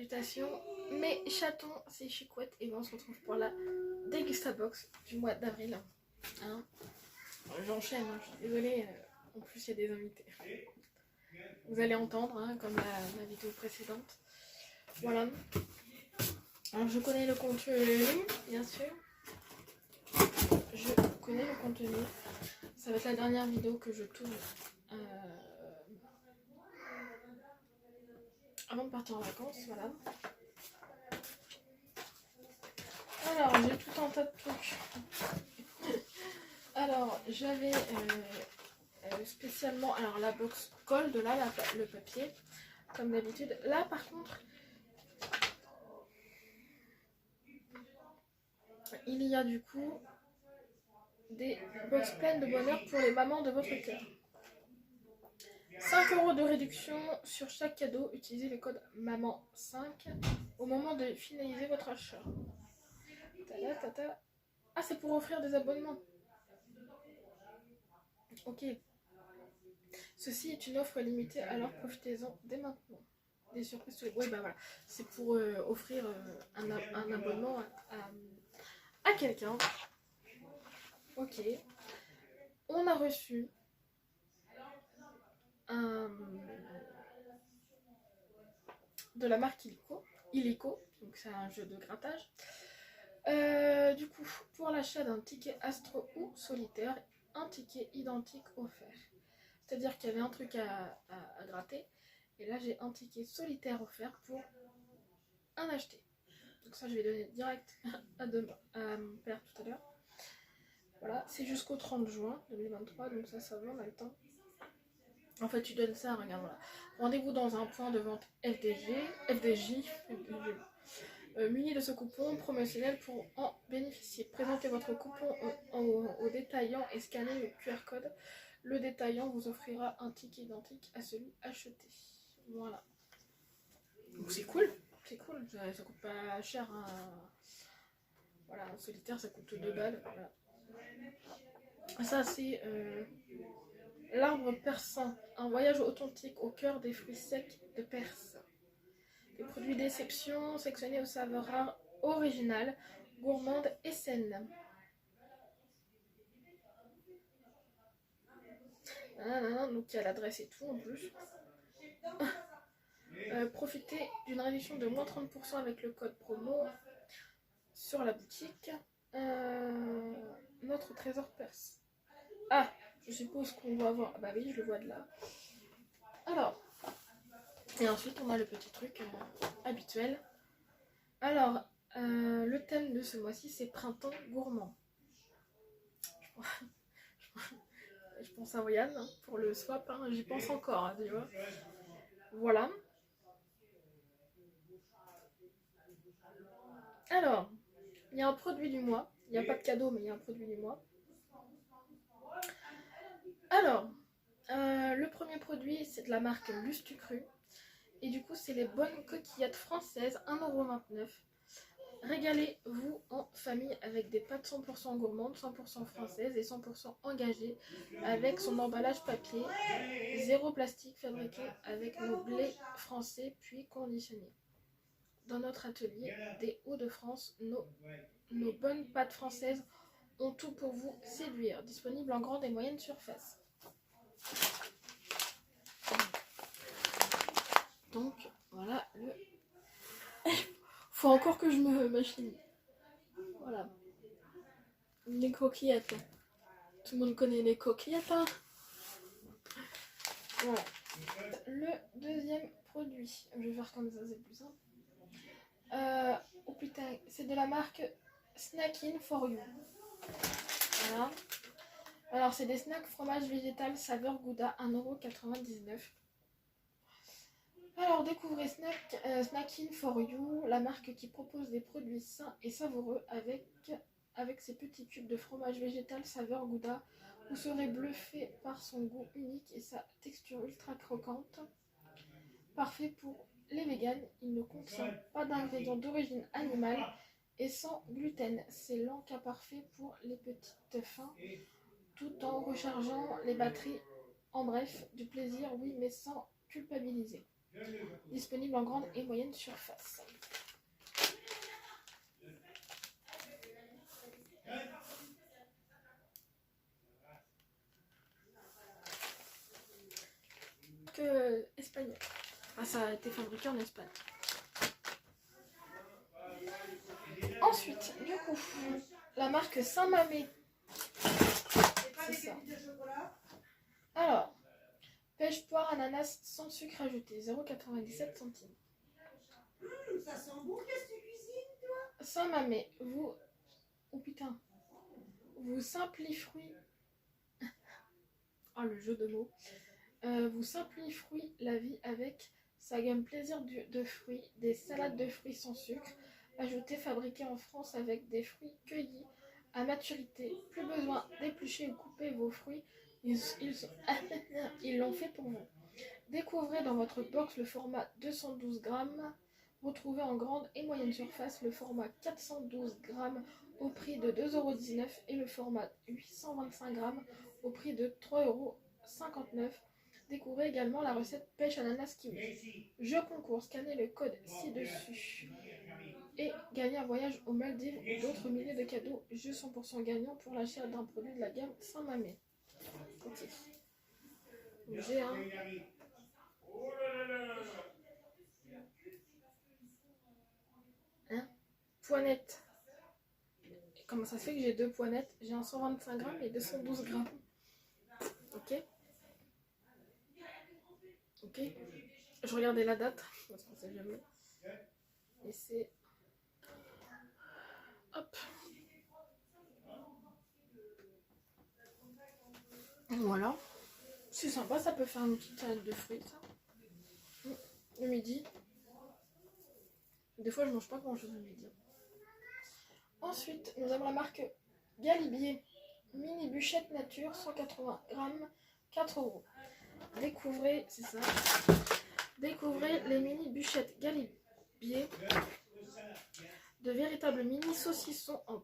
Salutations mes chatons, c'est Chicouette et on se retrouve pour la Dégustabox du mois d'avril. Hein, j'enchaîne, hein, je suis désolée, en plus il y a des invités. Vous allez entendre, hein, comme la vidéo précédente. Voilà. Alors je connais le contenu, bien sûr. Je connais le contenu. Ça va être la dernière vidéo que je tourne avant de partir en vacances, voilà. Alors, j'ai tout un tas de trucs. Alors, j'avais spécialement la box gold, là, le papier, comme d'habitude. Là, par contre, il y a du coup des box pleines de bonheur pour les mamans de votre cœur. 5 € de réduction sur chaque cadeau. Utilisez le code MAMAN5 au moment de finaliser votre achat. Ah, c'est pour offrir des abonnements. Ok. Ceci est une offre limitée, alors profitez-en dès maintenant. Des surprises. Oui, bah voilà. C'est pour offrir un abonnement à quelqu'un. Ok. On a reçu de la marque Illico. Donc c'est un jeu de grattage. Du coup, pour l'achat d'un ticket Astro ou solitaire, un ticket identique offert. C'est-à-dire qu'il y avait un truc à gratter. Et là, j'ai un ticket solitaire offert pour un acheté. Donc ça, je vais donner direct à mon père tout à l'heure. Voilà, c'est jusqu'au 30 juin 2023. Donc ça va, on a le temps. En fait, tu donnes ça, regarde, voilà. Rendez-vous dans un point de vente FDJ. Muni de ce coupon promotionnel pour en bénéficier. Présentez votre coupon au détaillant et scannez le QR code. Le détaillant vous offrira un ticket identique à celui acheté. Voilà. Donc c'est cool. C'est cool. Ça coûte pas cher. Hein. Voilà, un solitaire ça coûte 2 balles. Voilà. Ça c'est l'arbre persan. Un voyage authentique au cœur des fruits secs de Perse. Des produits d'exception sélectionnés aux saveurs rares, originales, gourmandes et saines. Donc il y a l'adresse et tout en plus. Profitez d'une réduction de moins 30% avec le code promo sur la boutique. Notre trésor perse. Ah, je suppose qu'on va voir. Bah oui, je le vois de là. Alors, et ensuite on a le petit truc habituel. Alors, le thème de ce mois-ci c'est printemps gourmand. Je pense à Ryan hein, pour le swap, hein, j'y pense encore, hein, tu vois. Voilà. Alors, il y a un produit du mois. Il n'y a pas de cadeau, mais il y a un produit du mois. Alors, le premier produit, c'est de la marque Lustucru. Et du coup, c'est les bonnes coquillettes françaises, 1,29 €. Régalez-vous en famille avec des pâtes 100% gourmandes, 100% françaises et 100% engagées avec son emballage papier, zéro plastique, fabriqué avec nos blés français puis conditionnés. Dans notre atelier des Hauts-de-France, nos bonnes pâtes françaises ont tout pour vous séduire. Disponible en grande et moyenne surface. Donc voilà le... Faut encore que je me machine. Voilà. Les coquillettes. Tout le monde connaît les coquillettes. Hein, voilà. Le deuxième produit. Je vais faire comme ça, c'est plus simple. Oh putain, c'est de la marque Snacking for You. Voilà. Alors c'est des snacks fromage végétal saveur Gouda, 1,99 €. Alors découvrez Snacking for You, la marque qui propose des produits sains et savoureux avec ses petits cubes de fromage végétal saveur Gouda. Vous serez bluffé par son goût unique et sa texture ultra croquante. Parfait pour les véganes, il ne contient pas d'ingrédients d'origine animale et sans gluten. C'est l'encas parfait pour les petites faims tout en rechargeant les batteries. En bref, du plaisir, oui, mais sans culpabiliser. Disponible en grande et moyenne surface. Que espagnol. Ah, ça a été fabriqué en Espagne. Ensuite, du coup, la marque Saint-Mammé. C'est ça. Alors, pêche poire ananas sans sucre ajouté, 0,97 centimes. Ça sent bon, qu'est-ce que tu cuisines, toi? Saint-Mammé, vous... Oh putain. Vous simplifiez... Oh, le jeu de mots. Vous simplifiez la vie avec sa gamme plaisir de fruits, des salades de fruits sans sucre, ajoutées, fabriquées en France avec des fruits cueillis à maturité. Plus besoin d'éplucher ou couper vos fruits, ils l'ont fait pour vous. Découvrez dans votre box le format 212 grammes. Retrouvez en grande et moyenne surface le format 412 grammes au prix de 2,19 € et le format 825 grammes au prix de 3,59 €. Découvrez également la recette pêche ananas kiwi. Jeu concours, scannez le code ci-dessus et gagnez un voyage aux Maldives ou d'autres milliers de cadeaux. Jeu 100% gagnant pour l'achat d'un produit de la gamme Saint-Mammé. Ok. J'ai un... Poinette. Comment ça se fait que j'ai deux poinettes? J'ai un 125 grammes et 212 grammes. Ok. Ok. Je regardais la date, parce qu'on sait jamais. Et c'est... Hop. Voilà. C'est sympa, ça peut faire une petite salade de fruits, ça. Le midi. Des fois, je mange pas grand chose le midi. Ensuite, nous avons la marque Galibier. Mini bûchette nature, 180 grammes, 4 €. Découvrez, c'est ça. Découvrez les mini bûchettes Galibier. De véritables mini saucissons en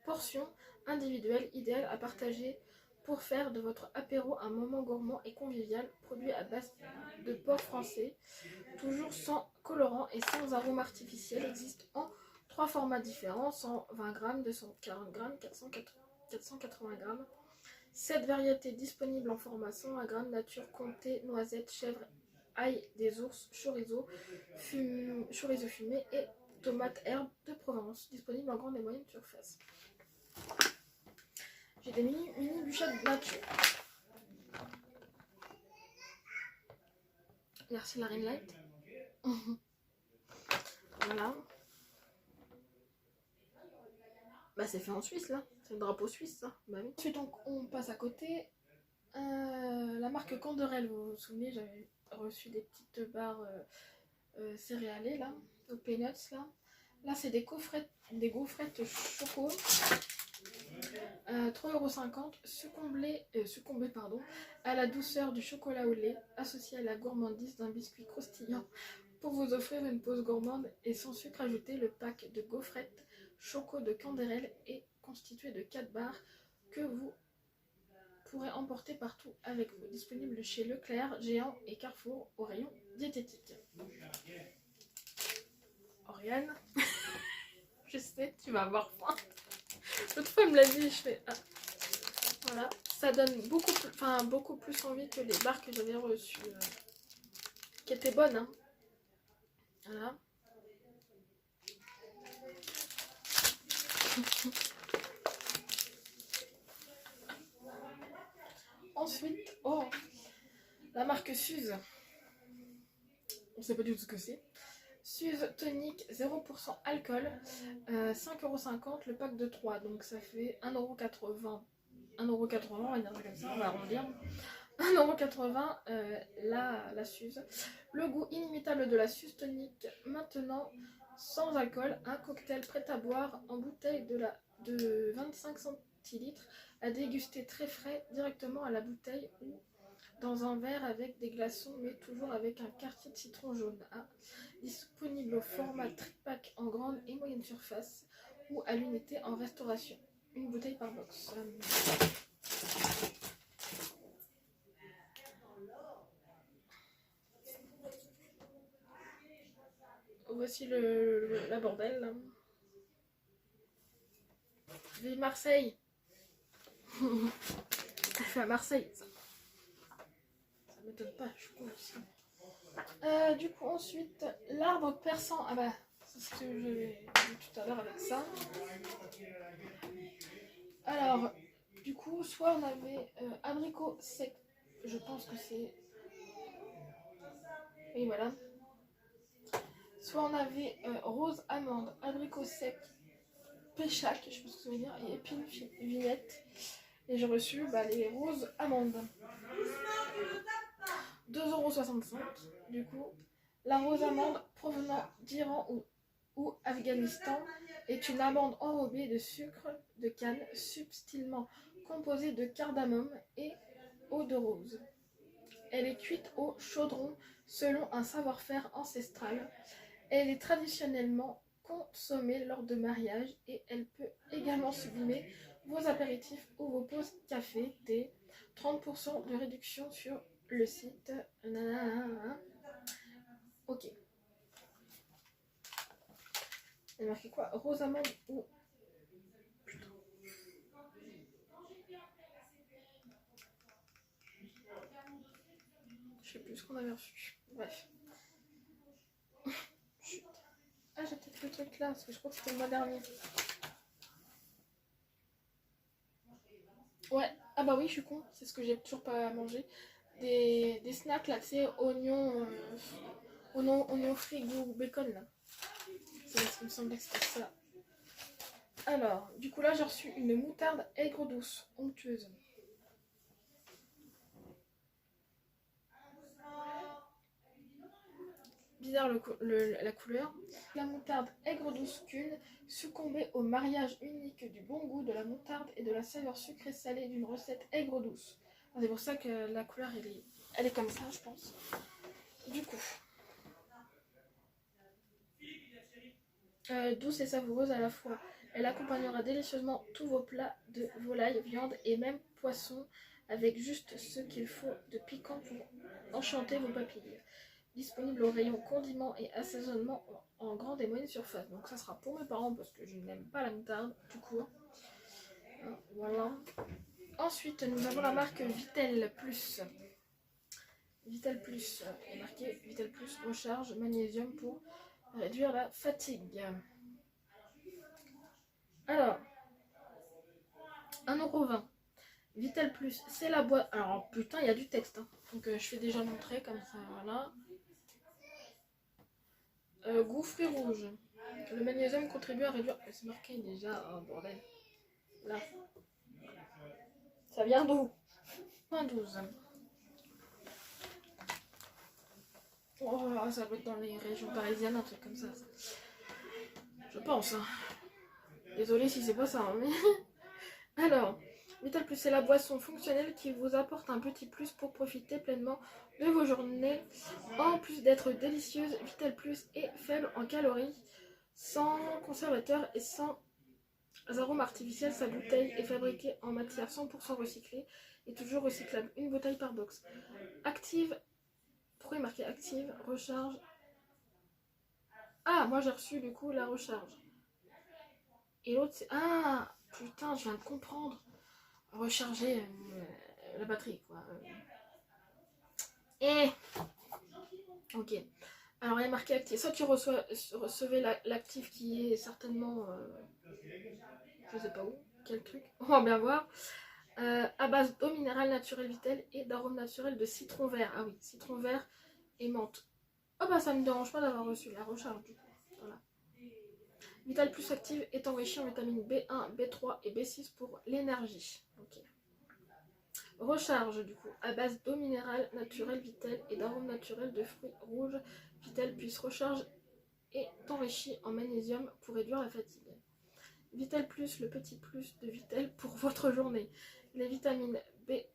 portions individuelles, idéales à partager pour faire de votre apéro un moment gourmand et convivial. Produit à base de porc français, toujours sans colorant et sans arôme artificiel. Existe en 3 formats différents, 120 grammes, 240 grammes, 480 grammes. 7 variétés disponibles en format 120 grammes, nature, comté, noisette, chèvre, ail des ours, chorizo fumé et tomates herbes de Provence. Disponible en grande et moyenne surface. J'ai des mini bûchettes nature. Merci la ring light. Voilà. Bah c'est fait en Suisse là. C'est le drapeau suisse ça. Bah oui. Ensuite on passe à côté. La marque Canderel, vous vous souvenez, j'avais reçu des petites barres céréalées là, aux peanuts là. Là c'est des gaufrettes choco. 3,50 €, succombez à la douceur du chocolat au lait, associé à la gourmandise d'un biscuit croustillant. Pour vous offrir une pause gourmande et sans sucre ajouté, le pack de gaufrettes choco de Canderel est constitué de 4 barres que vous pourrez emporter partout avec vous. Disponible chez Leclerc, Géant et Carrefour au rayon diététique. Oriane, je sais, tu vas avoir faim. L'autre fois, elle me l'a dit, je fais... Ah. Voilà, ça donne beaucoup plus envie que les barres que j'avais reçues, qui étaient bonnes. Hein. Voilà. Ensuite, oh, la marque Suze. On sait pas du tout ce que c'est. Suze tonique 0% alcool, 5,50 € le pack de 3, donc ça fait 1,80 €. On va dire comme ça, on va arrondir. 1,80 € la Suze. Le goût inimitable de la Suze tonique, maintenant sans alcool, un cocktail prêt à boire en bouteille de 25 centilitres, à déguster très frais directement à la bouteille ou dans un verre avec des glaçons, mais toujours avec un quartier de citron jaune. Disponible au format tripack en grande et moyenne surface ou à l'unité en restauration. Une bouteille par box. voici la bordel. Là. Vive Marseille. Elle fait à Marseille. Ça m'étonne pas, je suis con aussi. Du coup, ensuite, l'arbre perçant. Ah bah, c'est ce que j'ai dit tout à l'heure avec ça. Alors, du coup, soit on avait abricot sec. Je pense que c'est... Et voilà. Soit on avait rose, amande, abricot sec, péchac, je sais pas ce que ça veut dire, et épine vignette. Et j'ai reçu les roses amandes. 2,65 € du coup. La rose amande provenant d'Iran ou Afghanistan est une amande enrobée de sucre de canne subtilement composée de cardamome et eau de rose. Elle est cuite au chaudron selon un savoir-faire ancestral. Elle est traditionnellement consommée lors de mariages et elle peut également sublimer vos apéritifs ou vos pauses café, thé. 30% de réduction sur le site. Ok. Il y a marqué quoi? Rose amande ou... Putain. Je sais plus ce qu'on avait reçu. Bref. Chut. Ah, j'ai peut-être le truc là, parce que je crois que c'était le mois dernier. Ouais. Ah bah oui, je suis con. C'est ce que j'ai toujours pas mangé. Des snacks là, tu sais, oignons frites ou bacon là. Il me semblait que c'était ça. Alors, du coup là j'ai reçu une moutarde aigre douce, onctueuse. Bizarre la couleur. La moutarde aigre douce Kuhn succombait au mariage unique du bon goût de la moutarde et de la saveur sucrée salée d'une recette aigre douce. C'est pour ça que la couleur elle est comme ça, je pense. Du coup, douce et savoureuse à la fois. Elle accompagnera délicieusement tous vos plats de volaille, viande et même poisson avec juste ce qu'il faut de piquant pour enchanter vos papilles. Disponible au rayon condiments et assaisonnement en grande et moyenne surface. Donc ça sera pour mes parents parce que je n'aime pas la moutarde du coup. Voilà. Ensuite nous avons la marque Vitel Plus. Vitel Plus est marqué Vitel Plus recharge magnésium pour réduire la fatigue. Alors 1,20 €. Vitel Plus, c'est la boîte. Alors putain, il y a du texte. Hein. Donc je fais déjà montrer comme ça, voilà. Goût fruits rouges. Le magnésium contribue à réduire. C'est marqué déjà, oh, bordel. Là. Ça vient d'où? 12. Oh, ça doit être dans les régions parisiennes, un truc comme ça. Je pense. Hein. Désolée si c'est pas ça. Hein, mais... Alors, Vital Plus, c'est la boisson fonctionnelle qui vous apporte un petit plus pour profiter pleinement de vos journées. En plus d'être délicieuse, Vital Plus est faible en calories, sans conservateur et sans arômes artificiels. Sa bouteille est fabriquée en matière 100% recyclée et toujours recyclable. Une bouteille par box. Active. Pourquoi il est marqué active? Recharge. Ah, moi j'ai reçu du coup la recharge. Et l'autre c'est... Ah, putain, je viens de comprendre. Recharger la batterie quoi. Et ok. Alors il y a marqué actif. Soit tu recevais l'actif qui est certainement je sais pas où, quel truc. On va bien voir. À base d'eau minérale naturelle Vitel et d'arôme naturel de citron vert. Ah oui, citron vert et menthe. Oh bah ça me dérange pas d'avoir reçu la recharge du coup. Voilà. Vital Plus Active est enrichi en vitamines B1, B3 et B6 pour l'énergie. Ok. Recharge du coup, à base d'eau minérale naturelle Vitel et d'arôme naturel de fruits rouges. Vitel Plus recharge est enrichi en magnésium pour réduire la fatigue. Vitel Plus, le petit plus de Vitel pour votre journée. Les vitamines B1,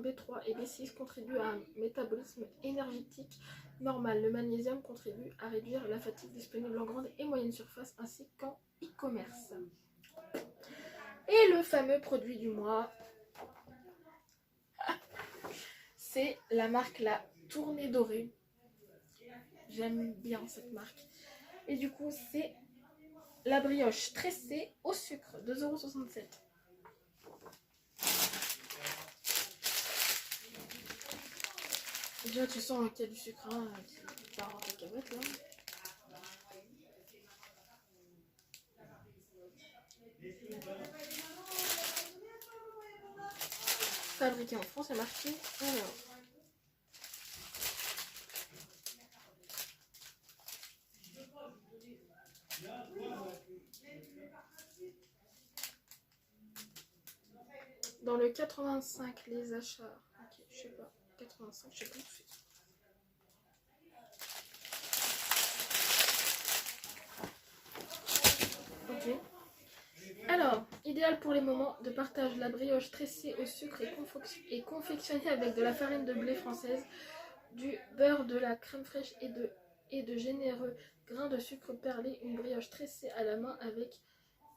B3 et B6 contribuent à un métabolisme énergétique normal. Le magnésium contribue à réduire la fatigue, disponible en grande et moyenne surface ainsi qu'en e-commerce. Et le fameux produit du mois, c'est la marque La Tournée Dorée. j'aime bien cette marque. Et du coup, c'est la brioche tressée au sucre, 2,67 €. Déjà, tu sens qu'il y a du sucre qui part en cacahuète là. Fabriqué en France, c'est marqué. Alors. Dans le 85, les achats. Ok, je sais pas. 85, je sais pas où c'est. Ok. Alors, idéal pour les moments de partage, la brioche tressée au sucre est confectionnée avec de la farine de blé française, du beurre, de la crème fraîche et de généreux grains de sucre perlé. Une brioche tressée à la main avec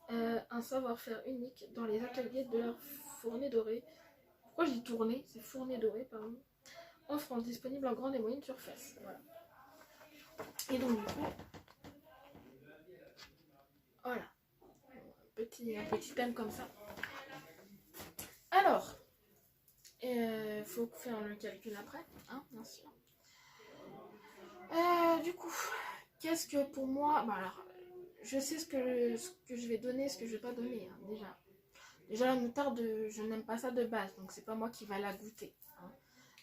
un savoir-faire unique dans les ateliers de leur fournée dorée. Pourquoi je dis tournée? C'est fournée dorée, pardon. En France, disponible en grande et moyenne surface. Voilà. Et donc, du coup, voilà. Un petit thème comme ça. Alors, faut faire le calcul après, hein, bien sûr. Du coup, qu'est-ce que pour moi... Bah alors, je sais ce que je vais donner, ce que je vais pas donner, hein, déjà. Déjà, la moutarde, je n'aime pas ça de base, donc c'est pas moi qui va la goûter. Hein.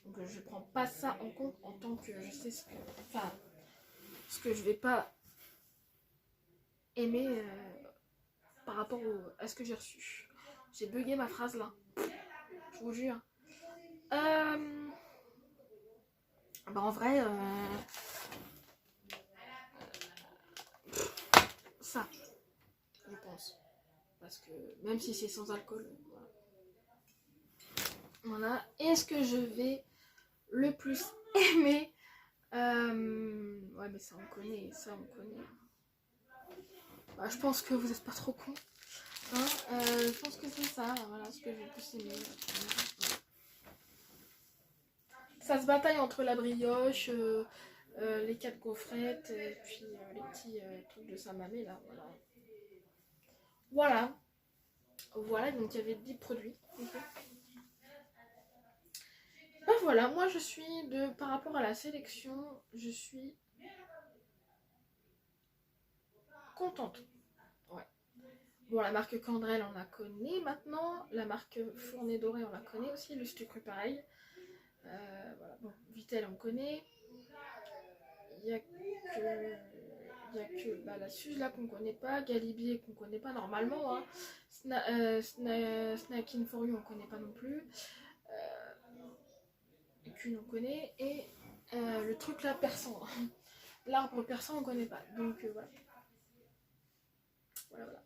Donc je prends pas ça en compte en tant que je sais ce que... Enfin, ce que je vais pas aimer par rapport à ce que j'ai reçu. J'ai bugué ma phrase là. Je vous jure. Bah en vrai, ça, je pense. Parce que même si c'est sans alcool, voilà. Voilà. Est-ce que je vais le plus aimer ouais, mais ça on connaît, Bah, je pense que vous n'êtes pas trop con. Hein, je pense que c'est ça, voilà, ce que je vais plus aimer. Ça se bataille entre la brioche, les 4 gaufrettes, et puis les petits trucs de Samamé là, voilà. Voilà, donc il y avait 10 produits. Okay. Ben voilà, moi je suis par rapport à la sélection, je suis contente. Ouais. Bon, la marque Candrel, on la connaît maintenant. La marque Fournée Dorée, on la connaît aussi. Le Stucru, pareil. Voilà. Bon, Vitel, on connaît. Il y a que la Suze là qu'on connaît pas. Galibier qu'on connaît pas normalement. Hein. Snacking for You, on connaît pas non plus. Cune, on connaît. Et le truc là, persan. L'arbre persan, on connaît pas. Donc voilà. Voilà.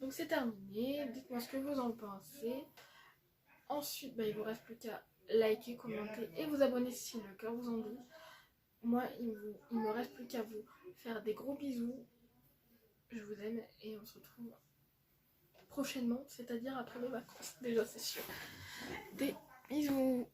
Donc c'est terminé, dites-moi ce que vous en pensez. Ensuite, bah, il vous reste plus qu'à liker, commenter et vous abonner si le cœur vous en dit. Moi, il me reste plus qu'à vous faire des gros bisous. Je vous aime et on se retrouve prochainement, c'est-à-dire après les vacances. Déjà, c'est sûr. Des bisous.